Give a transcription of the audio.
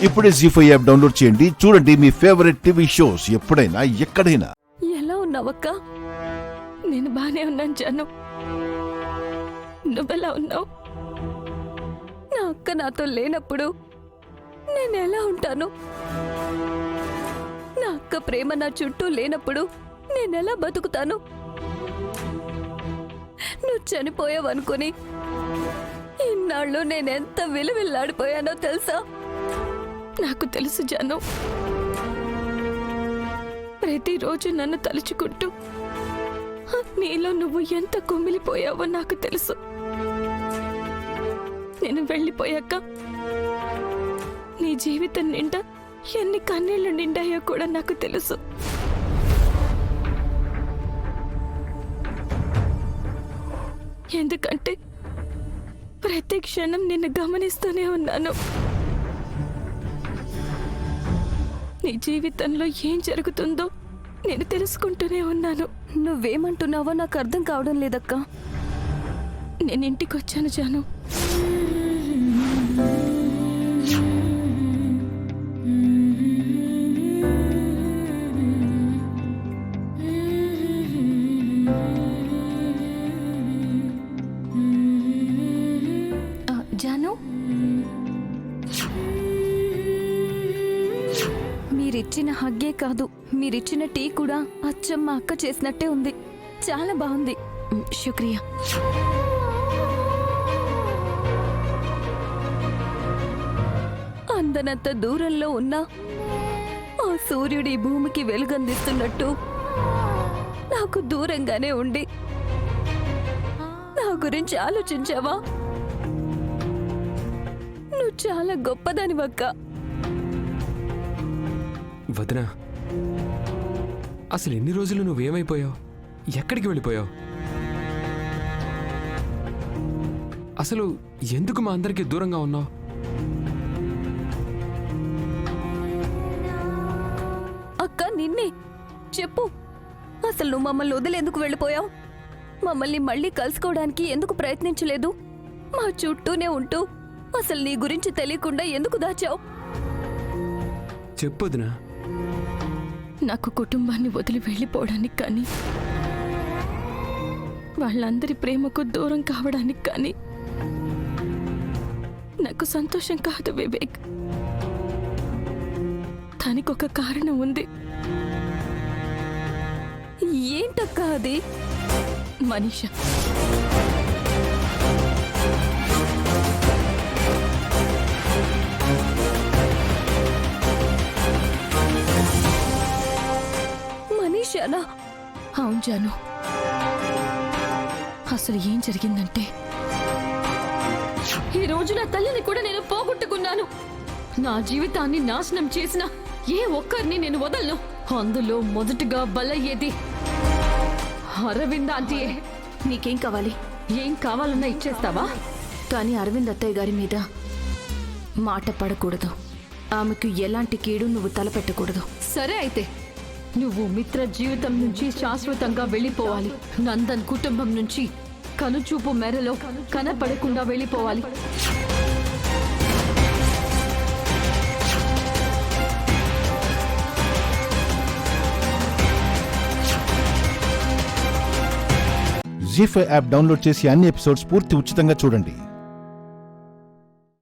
ఇప్పుడే జీ5 app download చేయండి. చూడండి మీ ఫేవరెట్ టీవీ షోస్ ఎప్పుడైనా ఎక్కడైనా. ఎలా ఉన్నావక్క? నేను బానే ఉన్నాను జాను. నువ్వెలా ఉన్నావు? నా అక్క నాతో లేనప్పుడు నేను ఎలా ఉంటాను? నా అక్క ప్రేమ నా చుట్టూ లేనప్పుడు నేనెలా బతుకుతాను? నువ్వు చనిపోయావనుకుని ఇన్నాళ్ళు నేనెంత విలువిల్లాడిపోయానో తెలుసా? నాకు తెలుసు జాను. ప్రతిరోజు నన్ను తలుచుకుంటూ నీలో నువ్వు ఎంత కుమిలిపోయావో నాకు తెలుసు. నేను వెళ్ళిపోయాక నీ జీవితం నిండా ఎన్ని కన్నీళ్లు నిండాయో కూడా నాకు తెలుసు. ఎందుకంటే ప్రతి క్షణం నిన్ను గమనిస్తూనే ఉన్నాను. నీ జీవితంలో ఏం జరుగుతుందో నేను తెలుసుకుంటూనే ఉన్నాను. నువ్వేమంటున్నావో నాకు అర్థం కావడం లేదక్క. నేను ఇంటికి వచ్చాను జాను. జాను, మీరిచ్చిన హగ్గే కాదు, మీరిచ్చిన టీ కూడా అచ్చం మా అక్క చేసినట్టే ఉంది. చాలా బాగుంది. శుక్రియా. అందనంత దూరంలో ఉన్న ఆ సూర్యుడి భూమికి వెలుగందిస్తున్నట్టు నాకు దూరంగానే ఉండి నా గురించి ఆలోచించావా? నువ్వు చాలా గొప్పదానివక్క. వదినా, అసలు ఎన్ని రోజులు నువ్వేమైపోయావు? ఎక్కడికి వెళ్ళిపోయావు? అసలు ఎందుకు మా అందరికీ దూరంగా ఉన్నావు? అక్క, నిన్నే చెప్పు. అసలు నువ్వు మమ్మల్ని వదిలేందుకు వెళ్ళిపోయావు? మమ్మల్ని మళ్ళీ కలుసుకోవడానికి ఎందుకు ప్రయత్నించలేదు? మా చుట్టూనే ఉంటూ అసలు నీ గురించి తెలియకుండా ఎందుకు దాచావు? చెప్పొదినా. నాకు కుటుంబాన్ని వదిలి వెళ్ళిపోవడానికి కానీ, వాళ్ళందరి ప్రేమకు దూరం కావడానికి కానీ నాకు సంతోషం కాదు వివేక్. దానికి ఒక కారణం ఉంది. ఏంటక్క అది? మనీషా. మనీషానా? అవును జాను. అసలు ఏం జరిగిందంటే, ఈ రోజు నా తల్లిని కూడా నేను పోగొట్టుకున్నాను. నా జీవితాన్ని నాశనం చేసిన ఏ ఒక్కరిని నేను వదలను. అందులో మొదటగా బలయ్యేది అరవింద్ ఆంటీయే. నీకేం కావాలి? ఏం కావాలన్నా ఇచ్చేస్తావా? కానీ అరవింద్ అత్తయ్య గారి మీద మాట పడకూడదు. ఆమెకు ఎలాంటి కీడు నువ్వు తలపెట్టకూడదు. సరే, అయితే నువ్వు మిత్ర జీవితం నుంచి శాశ్వతంగా వెళ్ళిపోవాలి. నందన్ కుటుంబం నుంచి కనుచూపు మేరలో కనపడకుండా వెళ్ళిపోవాలి. జీ5 యాప్ డౌన్లోడ్ చేసి అన్ని ఎపిసోడ్స్ పూర్తి ఉచితంగా చూడండి.